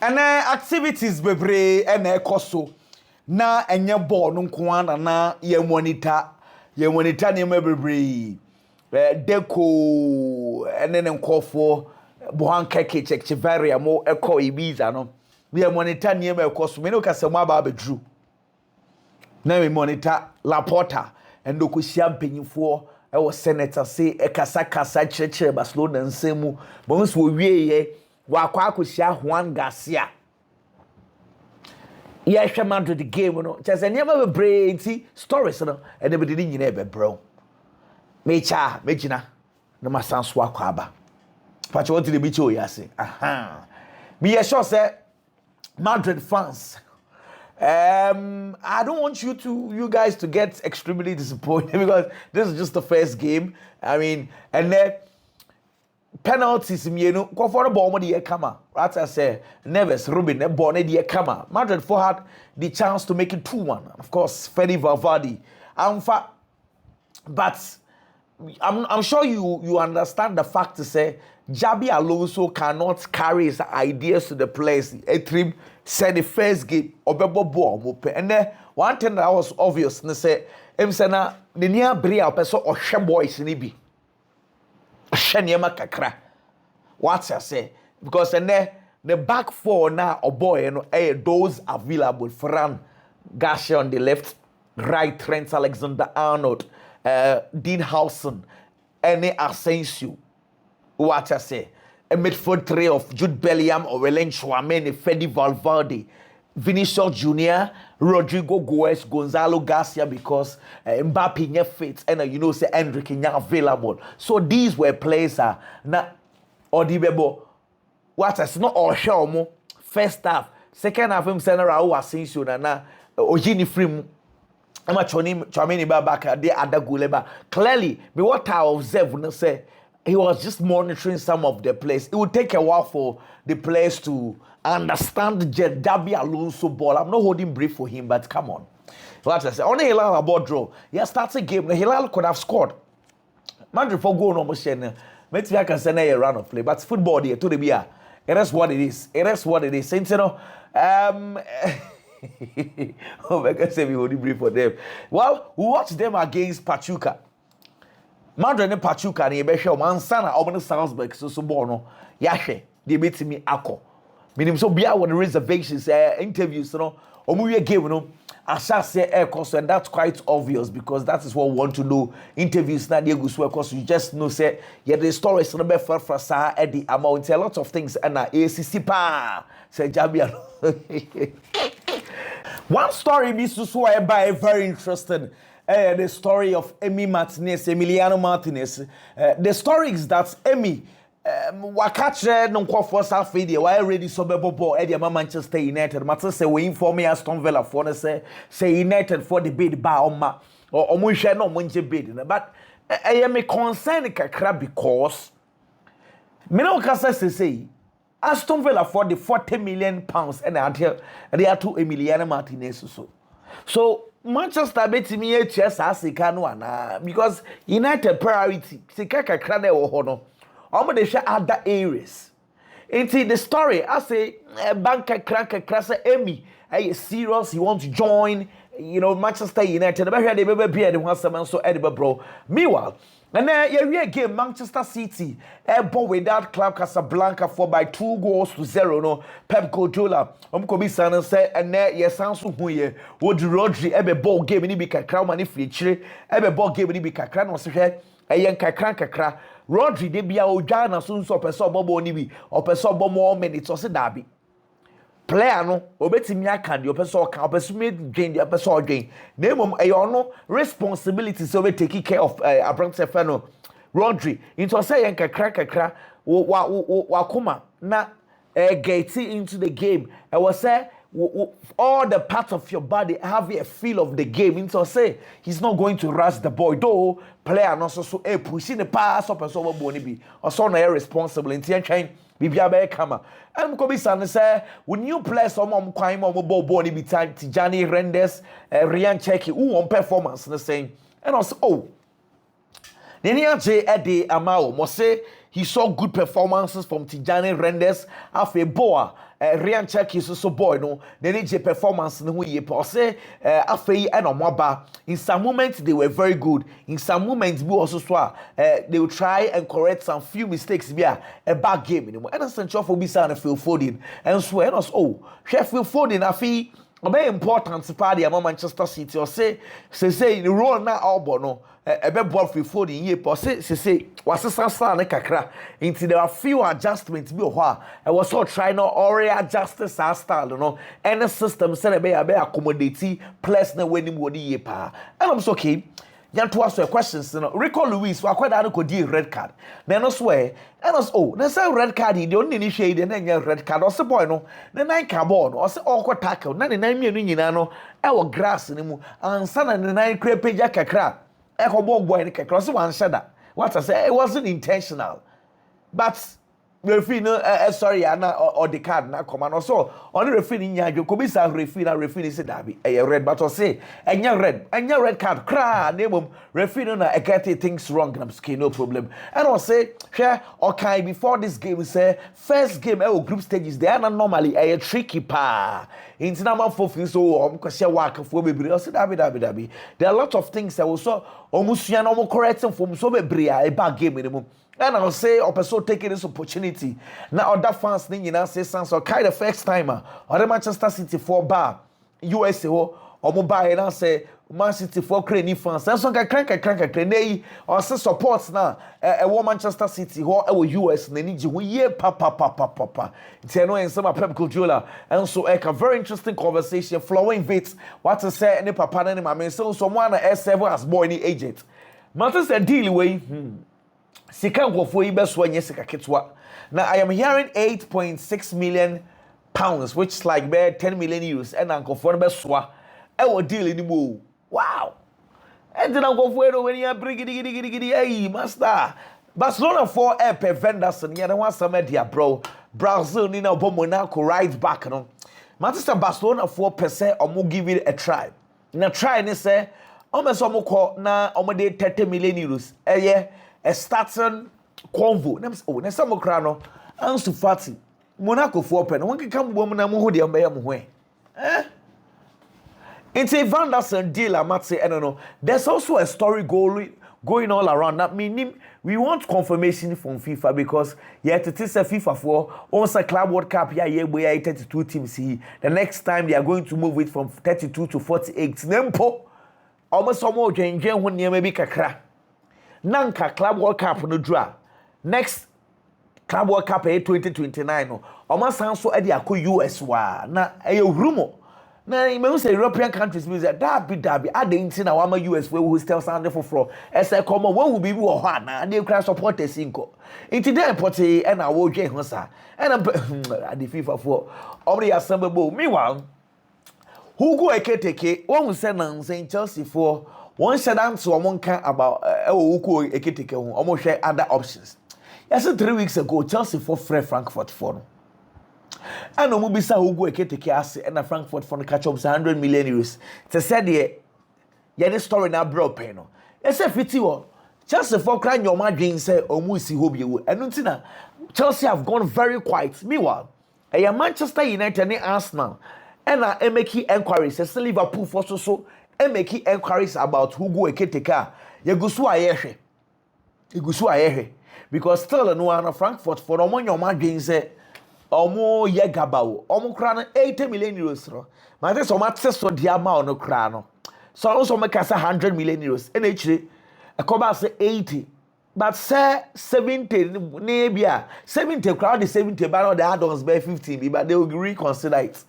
And activities bebre and ekoso na enye ball no nkoana na ye monitor ne bebre deco ene nkofo bohan keke chekchivaria mo eko ibiza no ye monitor ne ekoso me no kasem aba bedru na me monitor Laporta and dokusia mpanyifo ewo senator say ekasa cheche Barcelona nsemu bo nso wieye wakwa akosia Juan Garcia ya hwe Madrid game no chese niam be brainty stories no and be di nyina be bro mejina na masanso akwa aba pacho what the bi cho yase aha me ya sure say Madrid fans I don't want you guys to get extremely disappointed because this is just the first game. I mean, and then penalties, you know, go for the ball the kama. Right, I say, Neves, Ruben, the ball the kama. Madrid had the chance to make it 2-1. Of course, Fede Valverde. But I'm sure you understand the fact to say Xabi Alonso cannot carry his ideas to the players. A team said the first game obebo ball and then one thing that was obvious they say him say na the near bria person ohwe boys ni bi ohwe niema kakra what I say because and then the back four now or boy you know those available Fran Garcia on the left, right Trent Alexander-Arnold, Dean Howson, Ene Asensio. What I say, a midfield three of Jude Bellingham, Aurelien Tchouameni, Fede Valverde, Vinicius Junior, Rodrigo Goes, Gonzalo Garcia because Mbappe nye fit and you know say Enrique nye available. So these were players na Odibebo. What I say not all show first half, second half him say na Raul Asensio na Ojini Frim. I'm a Tchouameni back there at the Guleba. Clearly, me what I observe when I say he was just monitoring some of the players. It would take a while for the players to understand the Xabi Alonso ball. I'm not holding brief for him, but come on. What I say, only Hilal about draw. Yeah, starts a game. Hilal could have scored. Madrid for goal almost. Maybe I can send a run of play, but football here to the beer. It is what it is. It is what it is. Since you know, oh, I can say we holding brief for them. Well, we watched them against Pachuca. Madrid and Pachuca ni ebe hwe man sana omo Salzburg so ball no ya hwe de betimi akọ minim so bia won reservations interviews no omo wie game no asase course and that's quite obvious because that is what we want to know interviews na dey go so course you just know say yeah the stories no be for sa e the amount a lot of things and na ACC pa say Xabi. One story be so by very interesting. The story of Emiliano Martinez. The story is that Emi wakatre no kwafo safe dey why already so bebo e dey Manchester United matter say we inform me Aston Villa for say United for the bid ba oma omo hwe no omo nje bid but I am concerned kakra because me no kasa say Aston Villa for the 40 million pounds and they are to Emiliano Martinez so Manchester betimi etua sa sika no ana because United priority sika kakra na wo ho no omo dey share other areas into the story I say bank kakra say Emi are serious you want to join you know Manchester United be hwe dey be bia dey ho asem so e dey bro meanwhile and then yeah game Manchester City born without Club Casablanca for by 2-0 no Pep Guardiola ko bi san say and yes sanso hu ye wodi Rodri ebe ball game ni bi kakra ma ni firi chire ebe ball game ni bi kakra no se hwe eyen kakra Rodri de bia odwa na so nso pese obobo ni bi opese obomo minutes o se dabi player no obetimi aka de opese o ka opese me dwen de opese o dwen na emom no responsibility so we take care of Abrante Feno Rodri into say yen kakra wa kuma na get into the game I was say all the parts of your body have a feel of the game into say he's not going to rush the ball though player no so pushing the pass up and so what be or so na responsible in train bibia be kama am ko bi san say when you play some kwan mo ball ni bi Tijani Rendes Ryan Cheki who on performance na saying and also oh Neniaje Ede Amao must say he saw good performances from Tijani Rendes after Boa Ryan Check is so boy no they need performance no ye per se afei and omaba in some moments they were very good in some moments we also they will try and correct some few mistakes be a bad game anymore and essential for be sound Phil Foden and so and us Phil Foden afei very important party among Manchester City or say in the role now Albo no ebe ball free Foden ye per say was a ne kakra into there are few adjustments be ho I was all trying to already adjust the style you know and the system say be accommodate plus na wenim wodi ye pa and I'm so okay yan to ask questions you know Rico Luis wa kwada no kodi red card na no swear and us na say red card he don't need shade na nya red card or boy no na nine ka ball no or say all tackle na nine mienu nyina no e wo grass ni mu ansa na nine crepe ja kakra e ko boy ni kakra so wan shada what I say it wasn't intentional but referee no sorry or the card na come and also on the referee nya jo ko bi sa referee say dabi red but or say enya red card cra name referee no na get things wrong and I'm skin no problem and I say share okay before this game say first game group stages they are not normally a tricky pa into number 4 so because work for bebre I say dabi there are a lot of things that also omusua no correcting for so bebre a bad game minimum. And I'll say, also taking this opportunity. Now, other fans, you know, say, so kind of first timer, or the Manchester City for bar, USA, or mobile, and I say, Man City for cranny fans. That's what I crank, or say supports now, a Manchester City, or US, and they need you, yeah, papa. It's annoying some of Pep Guardiola, and so a very interesting conversation, flowing bits, what to say, any papa, and I mean, so someone S7 as boy, any agent. Matters a deal way, Sika ngofo yi beso anye sika ketwa. Now I am hearing 8.6 million pounds which is like 10 million euros and ngofo no beso e wo deal ni mo. Wow. And then ngofo no when you bring gidi hey master. Barcelona for per Venderson ya na wan some dia bro. Brazil ni na obo Monaco right back no. Manchester Barcelona for per se omo give it a try. Na try ni say omo so omo ko na omo de 30 million euros. A starting convo. Na some crano Ansu Fati Monaco for pen. One can come woman na mo de am It's a Vanderson deal I might say I don't know. There's also a story going all around. That meaning we want confirmation from FIFA because it is a FIFA for also Club World Cup we are 32 teams here. The next time they are going to move it from 32 to 48. Nempo almost some more change when you maybe kakra. Nanka Club World Cup no draw. Next Club World Cup 2029 no. Almost sound so at the US wa. Na rumor. Na you say European countries means that dabi I didn't na wama US where we still sound for floor. As I come what will be wo ha na they crash supporters inko. Into there potty and I will get hosa. And I'm at the FIFA for already assemblable. Meanwhile, who go eketeke one will send on St. Chelsea for one said answer one can about who eketeke almost share other options. Yes, 3 weeks ago, Chelsea for Frankfurt for no. And no bisa who go eketeke ase and a Frankfurt for the catch up 100 million euros. Te said the story na bro pay no. Yes, fiti wo. Chelsea for crying your madrin say omu si hobi wo. And ntina Chelsea have gone very quiet. Meanwhile, Manchester United and Arsenal and make inquiries. Say Liverpool for so make inquiries about who go eketeke. Yegusu ayehe. Because still no one Frankfurt for no money your madrin say omo yegabao omo kra no 80 million euros no ma say so matse so dia ma no kra no so also make us 100 million euros and actually e come back say 80 but say 70 ne bia 70 crowd the 70 but the add-ons by 15 but they will reconsider it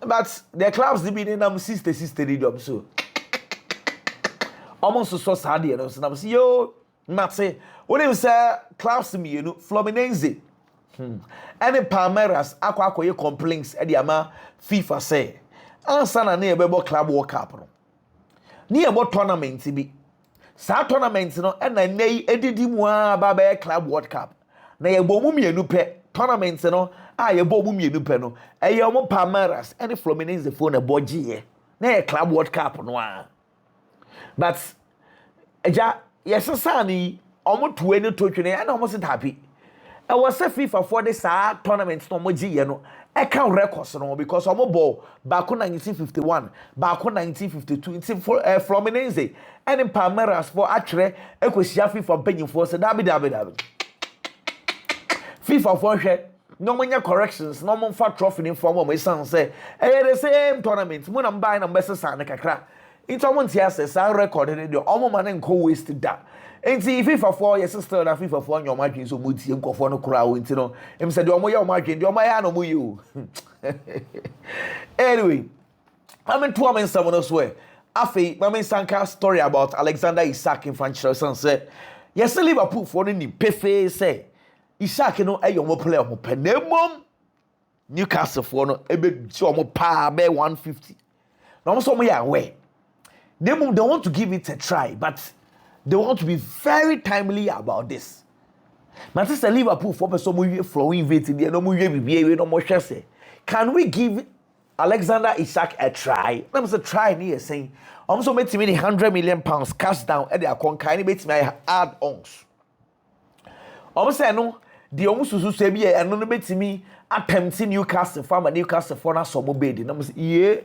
but the clubs they be in them 60 stadium so almost so sad you know so na say yo not say when you say clubs me you know Fluminense any Palmeiras akwa complaints e ama FIFA say ansa na ebebo Club World Cup no ni ebo tournament bi sa tournament no e na nei edidi mu aba be Club World Cup na yebo mu mienu pe tournament no yebo mu mienu pe no e ye omo Palmeiras any Fluminense phone e bogie na Club World Cup no but eja yesesa ni omo tuwe ni totwe na omo sit happy I was a FIFA for this tournament no moji no I can't record no because I'm a ball back in 1951, back in 1952, it's for Fluminense and in Palmeiras for actually Equisiafi for paying for dabi. FIFA for share. No many corrections, no more fat trophy in form of my son say, the same tournament. When I'm buying a message and a crack. It's almost yes, I recorded the almost man and co wasted that. And see, FIFA 4 your sister and FIFA 4 your margin so much you go for no crowd, you know. Him said, you're my margin, you're my animal, you. Anyway, I'm in 2 months someone else way. Afi, my main Sanka story about Alexander Isak in Franchise said, yes, Liverpool for any pefe say. Isak no e yo mo player mo penemom Newcastle for no e be so mo pa be 150. Now so mo ya away. They want to give it a try, but they want to be very timely about this. Manchester Liverpool for person mo flowing vet there no mo we no mo hwese. Can we give Alexander Isak a try? Let me say try me saying so make me £100 million cash down e dey akon kan ni bet me add ons. Say no the almost so be and no betimi attempting Newcastle for Newcastle for na so mo bed na say yeah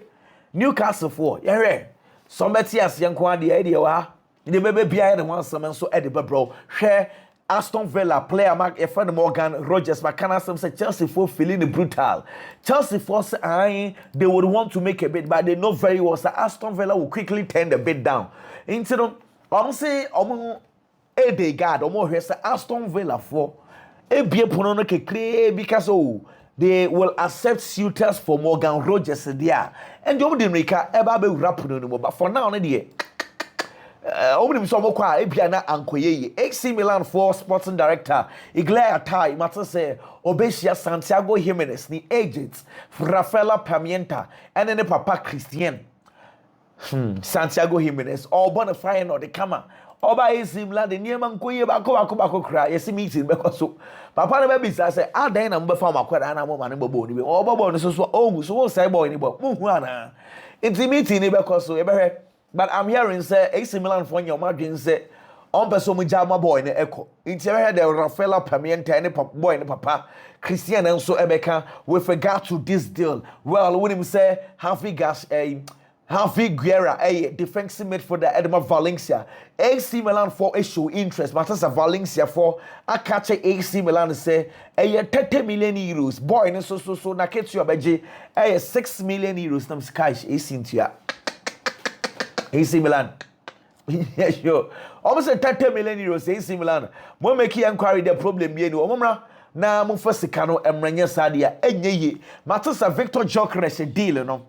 Newcastle for yeah somebody as yan kwa the idea wa the baby bia na wan some so e de bro share Aston Villa player mark e friend Morgan Rogers makana some say Chelsea for feeling brutal Chelsea for say they would want to make a bid but they know very well that Aston Villa will quickly turn the bid down into say they guard say Aston Villa for because they will accept suitors for Morgan Rogers there. And you didn't make a but for now, AC Milan for sporting director Iglea Tai matter say Obesia Santiago Jimenez the agents Rafaela Pimienta and then the Papa Christian Santiago Jimenez all bonafide or the camera. Oba isimla de niema nkoye bako kra yesi meeting because so papa na baby say adan na mbefa makwada na mo mane bobo ni be obobo no so ogu so say boy ni bo muhu ana meeting ni because so ebehwe but I'm hearing say AC Milan for your margin say on person mu jama boy ni eko inti ebehwe de Rafaela Pimienta ni boy ni papa Christian and so ebeka with regard to this deal well when him say Javi Guerra, a defensive midfielder, Edmund Valencia. AC Milan for a show interest. Matters of Valencia for a catch AC Milan say a 30 million euros. Boy, so na catch you abeje a 6 million euros. Nam cash AC into AC Milan. Yeah, sure. Almost a 30 million euros AC Milan. Mo make inquiry the problem be no omra na mo fasika no emranya sadia enye matters of Victor Gyökeres deal no.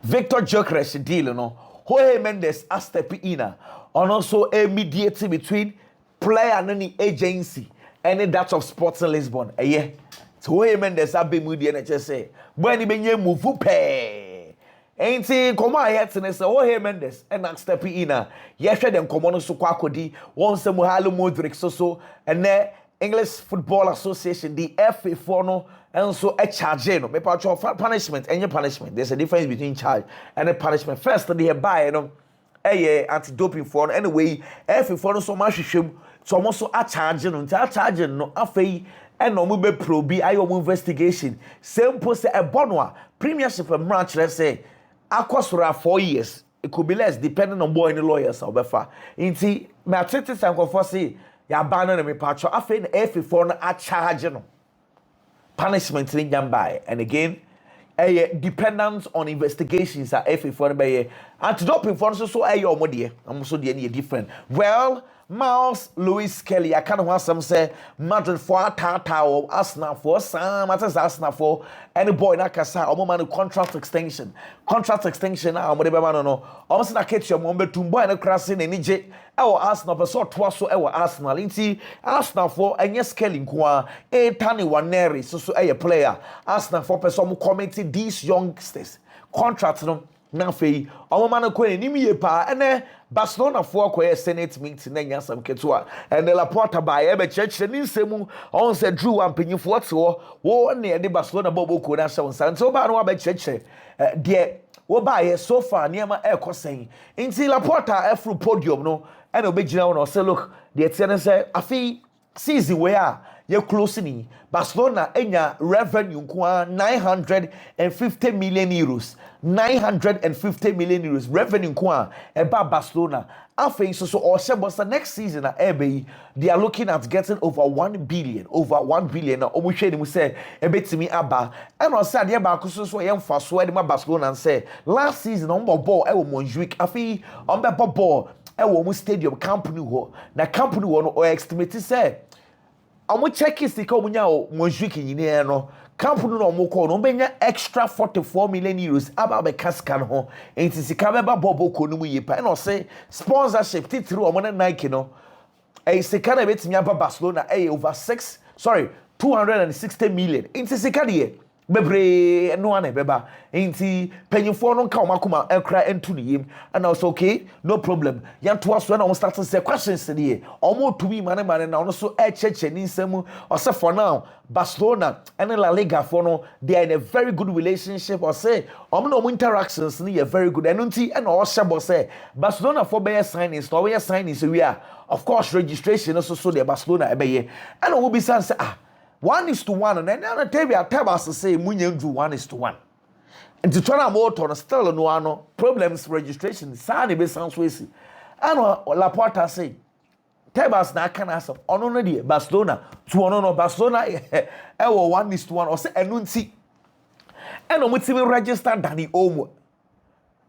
Victor Gyökeres deal no Jorge Mendes a step in and also a mediator between player and the agency and that of Sporting Lisbon yeah so Jorge Mendes a be mudi and just say when he benye move pe ain't he come on here to say Jorge Mendes and that step in yes them come on so kwakodi once mo halo Modric so and English Football Association the FA no and so a charge no me part of punishment and your punishment there's a difference between charge and a punishment first they buy no anti-doping for anyway FA no so much shame so almost so a charge no afei and no mo be probe ayo investigation same post a bonwa premiership branch let's say akosora 4 years it could be less depending on boy and lawyers or befa inti me atete sanko for say ya ban no me part of afei na FA no a charge no punishment in Jambai and again dependence on investigations at FA for the anti-doping for so your money I'm also the different well Miles Lewis Kelly I can't want some say Madrid for Tata or Arsenal for some matters Arsenal for any boy na kasa or man contract extension na mo de be man no almost na catch your mombe tumbo na crashing any je or Arsenal but so twaso e Arsenal inti Arsenal for enye Kelly nko a tani waneri so a player Arsenal for person committee these youngsters contract no na fei omo man ko ni mi pa ene Barcelona for a Senate meeting na nya sam ketua and la porta by e be church ni nsemu on say Drew and penyifo to wo na de Barcelona bobo ko na so san so ba no ba church de wo ba ye so far niema e kosen inti la porta e podium no and obegina no say look the tiene say afi season where ye close ni Barcelona enya revenue kwa 950 million euros 950 million euros revenue kwa eba Barcelona afei so or next season na ebe they are looking at getting over 1 billion na omuhwe ni mu say ebetimi aba and o say ade ba kuso so ye mfa so ade ma Barcelona and say last season on ball e wo Montjuic afei on be ball e wo mu stadium Camp Nou ho na Camp Nou ho no o estimate say omo check sika omunya o Montjuic nyine no Camp Nou no omo call no benya extra 44 million euros aba be kaska no ho enti sika be ba bobo ko no mu yipa and o say sponsorship titiri omo na Nike no e sika na betimi aba Barcelona over 260 million enti sika de bebre no ane beba enti penyimfo no nka omakoma ekra entu ne yim and also okay no problem yanto aso na on start say questions dey omo tumi mane na ono so echeche ni nsam o say for now Barcelona and La Liga for no they are in a very good relationship or say omo no interactions ni very good and nti and o shebo say Barcelona for be signings no we signings we are of course registration so the Barcelona ebeye and we be say 1:1 and then na table say munye ndu 1:1 and to turn am out on still no ano problems registration sa na be sounds we see ano Laporta say tables na kan asop ono no de Barcelona to ono no Barcelona e wo 1:1 or say enu nti eno mutimi register Dani Olmo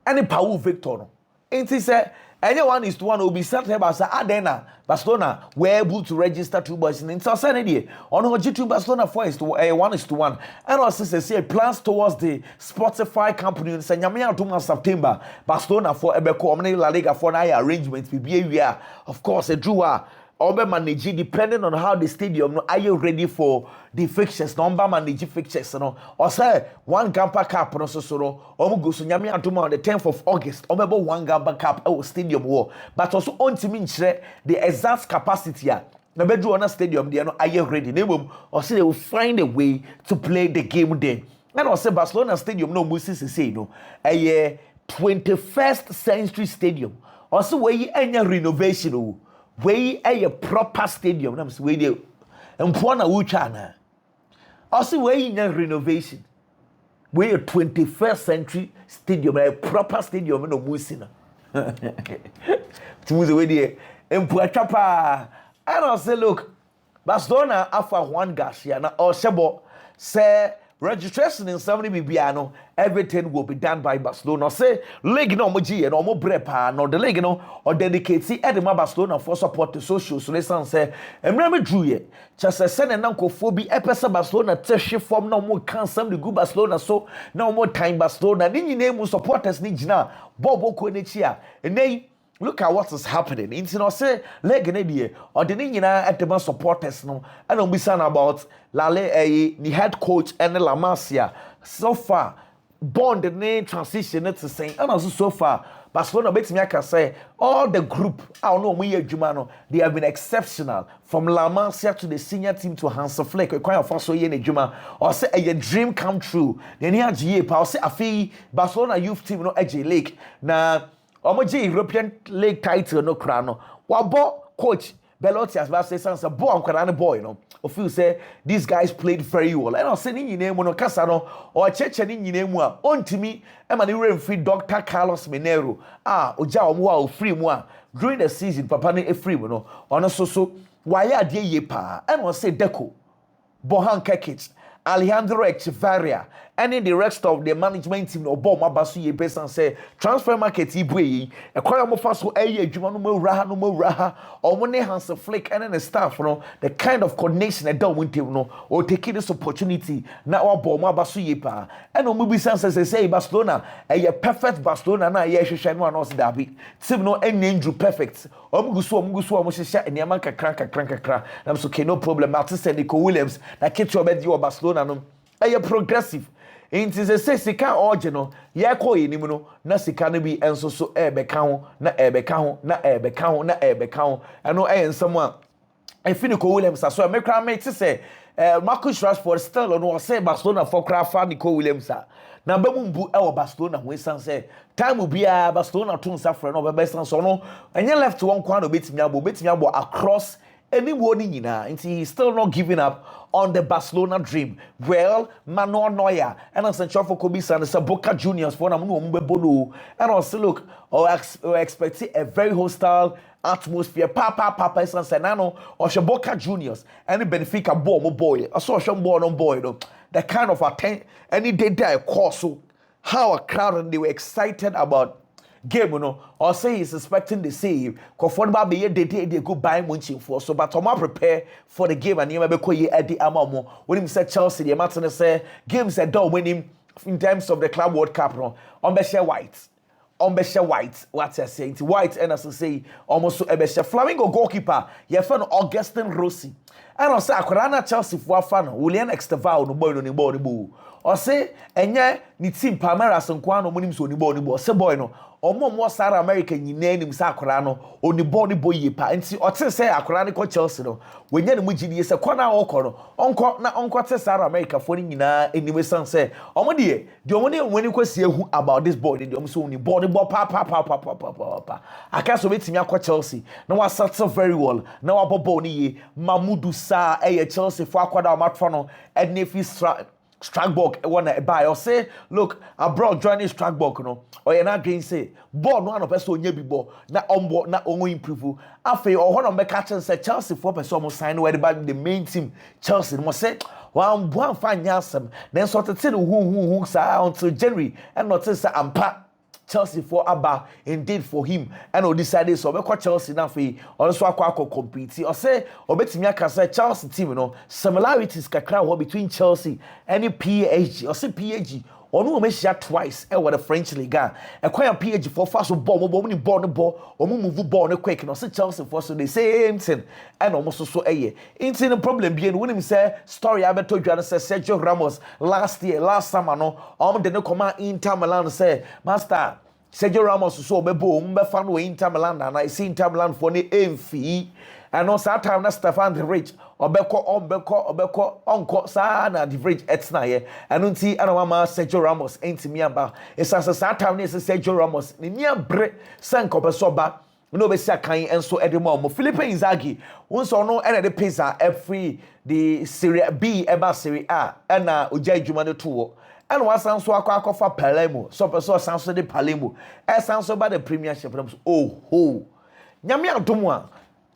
any Paul Victor no nti say any 1:1 will be set here say adena Barcelona were able to register 2 boys in Saturday on G2 Barcelona 1:1 and also say plans towards the Spotify company in Sanyamia September Barcelona for Ebeko La Liga for an arrangement with of course a drew Obe manage depending on how the stadium no are you ready for the fixtures number manage fixtures no or say one Gamba Cup no so go so nyame adoma on the 10th of August omebo one Gamba Cup stadium war but also on to mean the exact capacity na bedu on stadium there no are you ready nebom or say they will find a way to play the game there and or say Barcelona stadium no musi say no a 21st century stadium or so we any renovation we a proper stadium na mse we dey empo na wucha na also we in renovation we a 21st century stadium a proper stadium no musi na tumuze we dey empo atwapa and I say look Barcelona afa Juan Garcia na o sebo say registration in somebody bibiano everything will be done by Barcelona say league no moji no mo brepa no the league no or dedicate edema Barcelona for support the social so listen say emre drew ye just say na nkofo bi epesa Barcelona teshe form no mo kan some the good Barcelona so no more time Barcelona ni nyine mu supporters ni gina bobo ko nechi a enei look at what is happening. Into no say leg na die or the nyina at the supporters no. I don't be saying about Lale the head coach and La Masia. So far bond the name transition to saying and also so far Barcelona bet me I can say all the group I don't know we Jumano they have been exceptional from La Masia to the senior team to Hans Flick quite of so ye Juma or say a dream come true. Then here GA pa say afi Barcelona youth team no AJ Lake na Omoji European League title no crano. Wabo coach Belotti as well say a boy and boy no. Of you say these guys played very well. And I'll send in your name no Casano or church in your name on to me. I'm an free Dr. Carlos Minero. Oja omwa free moi during the season. Papa ne free no. On so why are ye pa? And I'll say Deco Bohan Kekich. Alejandro Echevarria and in the rest of the management team no ball mabasu ye best and say transfer market ibwe e kwaya mo faso adwuma no mo raha or money Hans Flick and the staff no the kind of coordination that don't win no or take this opportunity na our ball mabasu ye pa and omo bi sense say Barcelona a perfect Barcelona na ye hwehwe no anose dabi team no enendru perfect omo guso omo hwehwe eniama kakra na so okay no problem Martin Nico Williams na ketu obedi o Barcelona no a progressive it is a sika original ye ko enim no na sika no bi enso so ebeka ho na ebeka ho eno ensam a Nico Williams so mekra me ti say Marcus Rashford still no say Barcelona for crafa Nico Williams na ba mumbu e wo Barcelona ho esan say time bia Barcelona to nsafre no be san so no enye left one kwa no betimi abo across anyone in he's still not giving up on the Barcelona dream. Well, Manuel Neuer and as for Kobisa and Boca Juniors for Namu and also look or expecting a very hostile atmosphere. Papa is Sanano or Boca Juniors and Benfica boy. I saw some boy on boy though. The kind of any day there course so how a crowd and they were excited about game, or say he's expecting the save. Comfortable be they go buy munching for so, but Thomas prepare for the game and you may be at the amamo. When him said Chelsea, the Martin say games that don't win him in terms of the Club World Cup. No, on Besha White, what's I saying? White and as I say almost so a Flamingo goalkeeper. You found Augustin Rossi. And I say Akurana Chelsea for fan, William Extevao no boy no ball. Or say enye ni team Palmeiras nkwano munim so ni ball say boy no omo Sara America nyina nim sa akora no oni ball ni boy yipa nti ote say akora ne ko Chelsea no wenya ne mugidi say kona okọ no onko te Sara America for nyina eniwe san say omo de omo ne wani kwasi ehu about this boy de omo so oni ball pa aka so betimi akọ Chelsea na wa settle very well na wa bobo ni ye Mamudu Sa Chelsea for akwada o matfo no Ednefi Strasbourg wanna buy or say look abroad joining Strasbourg no or you're not going say ball no one person onye bi ball na onbo na ongo improve afi or one make catch and say Chelsea for person almost sign where the main team Chelsea must say one fine yasem then sort of who sa until January and not say ampa Chelsea for Abba indeed for him and we decided so we call Chelsea now for also akwa compete or say obetimi aka say Chelsea team similarities kakra between Chelsea and PSG or say PSG onu me share twice e the French League e kwa PSG for fast ball ni ball no ball o move ball no quick no say Chelsea for so the same thing and almost so into the problem be when him say story abeto dwa say Sergio Ramos last summer no de no come Inter Milan say master Sergio Ramos so obebo mbefa no Inter Milan and I see Inter Milan for the MFE and on that time na Stefan the Rich obeko onko sa na the Rich etna ye and unti anama Sergio Ramos entimi aba esa that time na Sergio Ramos ni bre sanko besoba no be sia kan enso edemo mo Philippe Inzaghi wonso no ene de pizza every the Serie B eba Serie A na oja adwuma no to and one sounds so for Palermo, so person sounds de Palermo, sounds about the Premiership. Oh ho, Nyami Adomwa.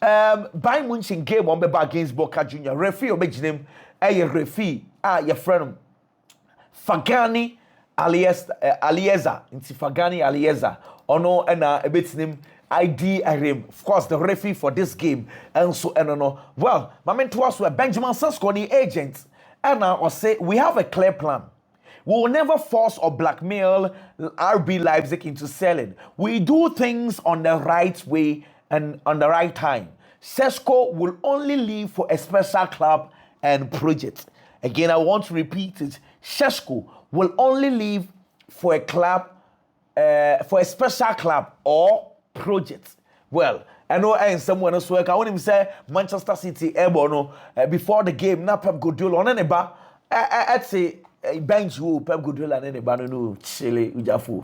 Bayern Munich game on the against Boca Junior. Referee obejinem, referee your friend Fagani Alieza, inti Fagani Alieza. Ono a bit name ID Arim. Of course, the referee for this game and so no. Well, my man to us were Benjamin Sesko, the agent, and now say we have a clear plan. We will never force or blackmail RB Leipzig into selling. We do things on the right way and on the right time. Sesko will only leave for a special club and project. Again, I want to repeat it. Sesko will only leave for a club, for a special club or project. Well, I know someone else work. I want him to say Manchester City Ebono before the game. Na Pep Guardiola on aneba. I'd say. Bench who Pep Guardiola and anybody no Chile ujafu.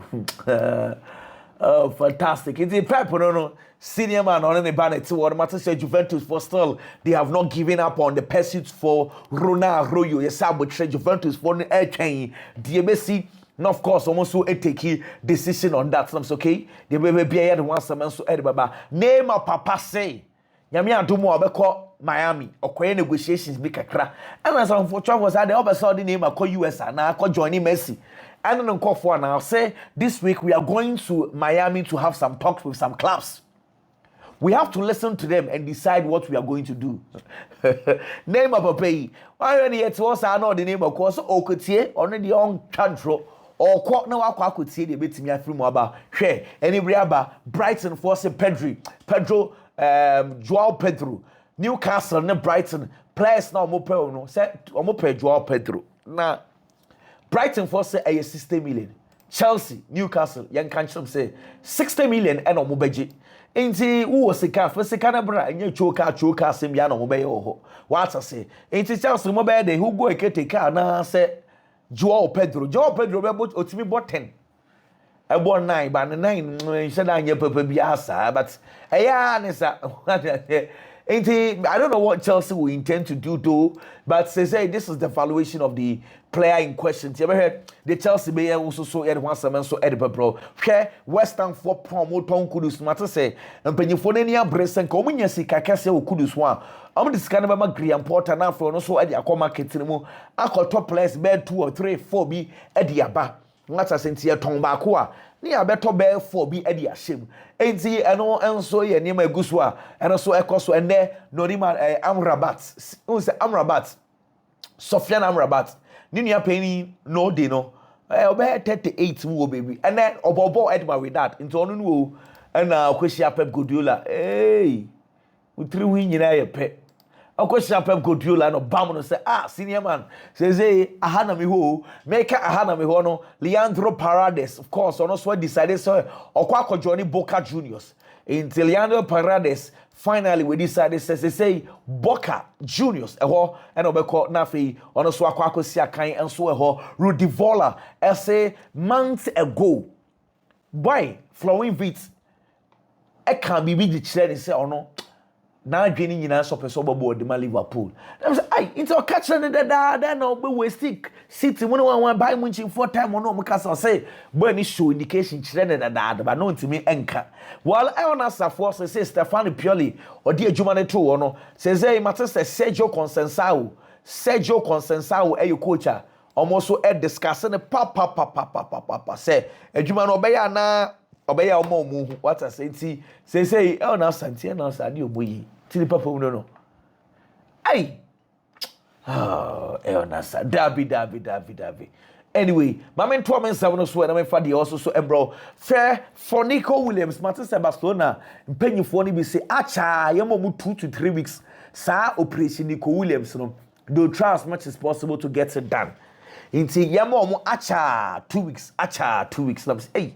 Oh, fantastic! It's Pep no senior man on anybody to what matter say Juventus for still they have not given up on the pursuit for Ronaldo. Yes, I would say Juventus for the airchain. DMC. Now, of course, almost so a take decision on that. So okay, the baby be here the one some so baba. Name of Papa say. Nyame adomo obekọ Miami okoye negotiations bi kakra and as unfortunately was that the other side name akọ US na akọ joining Messi and then nkofo na say this week we are going to Miami to have some talks with some clubs. We have to listen to them and decide what we are going to do. Name of a pay. Why when yet was I know the name of course okotie already on chantro or quote na wakọ akotie de betimi afiri mo aba hwe any briaba Brighton for say Pedro Joao Pedro, Newcastle, and Brighton players now no say Joao Pedro. Now Brighton for say 60 million. Chelsea, Newcastle, young country say 60 million and omo beji. Inti who sika for sika na bra enye choka sem ya no mo be ho. What I say? Inti Chelsea mo be de who go ekete ka na say Joao Pedro be otimi bot 10. I bought 9, but 9 said I never be asa, but I answer I don't know what Chelsea will intend to do though, but say this is the valuation of the player in question. You ever heard the Chelsea player also so at once and so at the bro. Okay, West Ham for promote on Kudus matter say and penny for any breast and communia si kakase o Kudus one. I'm this kind of a agree and porter now for no so at the aqua market anymore. I call top players bed 2 or 3 4 be at the aba. What I sent here Tombakua. Ni abeto be 4 be at the ashim. Enti eno enso ye nima eguswa eno so ekoso ene Norima Amrabat. Unse Amrabat. Sofian Amrabat. Nini penny no de no. Obe 38 wo baby. And then obobo edma with that. Into onu no and kwesi Pep Guardiola. Hey. We 3 win nyina ye pe. Kwesi Pep Guardiola no bam no say senior man. Say ahana me ho. Make ahana me ho no. Leandro Paredes of course ono so decided so okwa join Boca Juniors. Until Leandro Paredes finally we decided say Boca Juniors eho and obeko na fe ono so akwa si akan enso eho Rudy Voller say months ago boy flowing beats e can be the chere say ono na adwene nyina so person bobo de Liverpool dem say ai into catch da na obe waste city mo one buy Munich 4 time no mo ka say boy ni show indication chere da but no ntimi enka while I on asafo say Stefano Pioli odi adwuma ne to no say matter say Sergio Conceição e coach almost so discussing pa say adwuma no obeya na obeya omo what I say say on asantie na asade oboyi tiri papa no ai nasa dabi anyway mama nto men seven so na me fa de also so embro fair for Nico Williams Manchester Barcelona mpanyifo ni bi say acha yemo mu 2 to 3 weeks sa operation Nico Williams no do try as much as possible to get it done inti yemo mu acha 2 weeks na say hey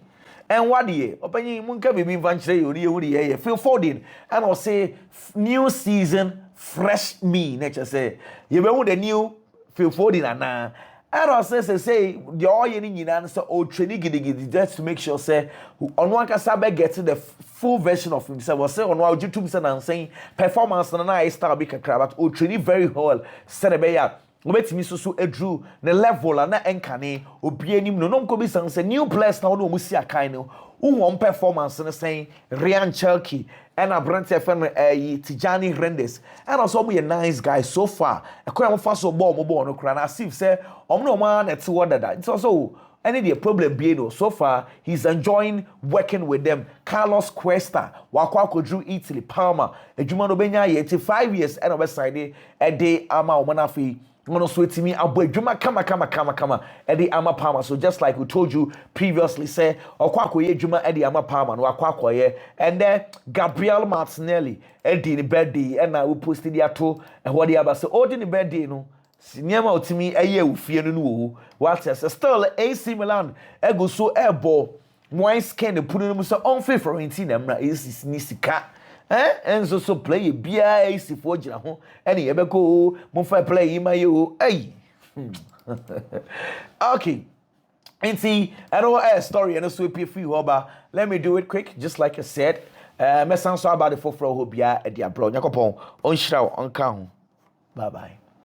and what ye opanyi munka bibi mvanchire yori ehuri ye feel folding and I say new season fresh me nature say you be the new feel folding and I say the all ye nyina so o training gidi just to make sure say on one can start getting the full version of himself or say on our YouTube and saying performance na I start be kakra but o training very well said be ya obetimi so edru the level na enkane obi anim no nko bi say new players na no musi akan no who performance na saying Ryan Cherky and Brent FM Tijani Rendes and also be a nice guy so far e kwa mo fa so ball no kra na asif say no man et what that it's also any the problem being so far he's enjoying working with them. Carlos Cuesta wakwa kodru Italy Parma edwuma no benya 85 years and obeside e dey ama o manafi ngono so etimi abo edwuma kama e dey ama Parma. So just like we told you previously say okwa akoye edwuma e dey ama Parma no akwa akoye and then Gabriel Martinelli e dey ni birthday and na we posted dia to e ho dey aba so o dey ni birthday no Niema otimi eye ufie no wo what say still AC Milan ego so ebo wine scan the put no so on favor in na mra AC ni sika enzo so play bia AC for gira ho ene ye beko mo fa play ma yo hey okay enti I know a story and so pe free hoba let me do it quick just like I said mesan so about the for bia e dia bro nyakopon on shira on ka ho bye bye.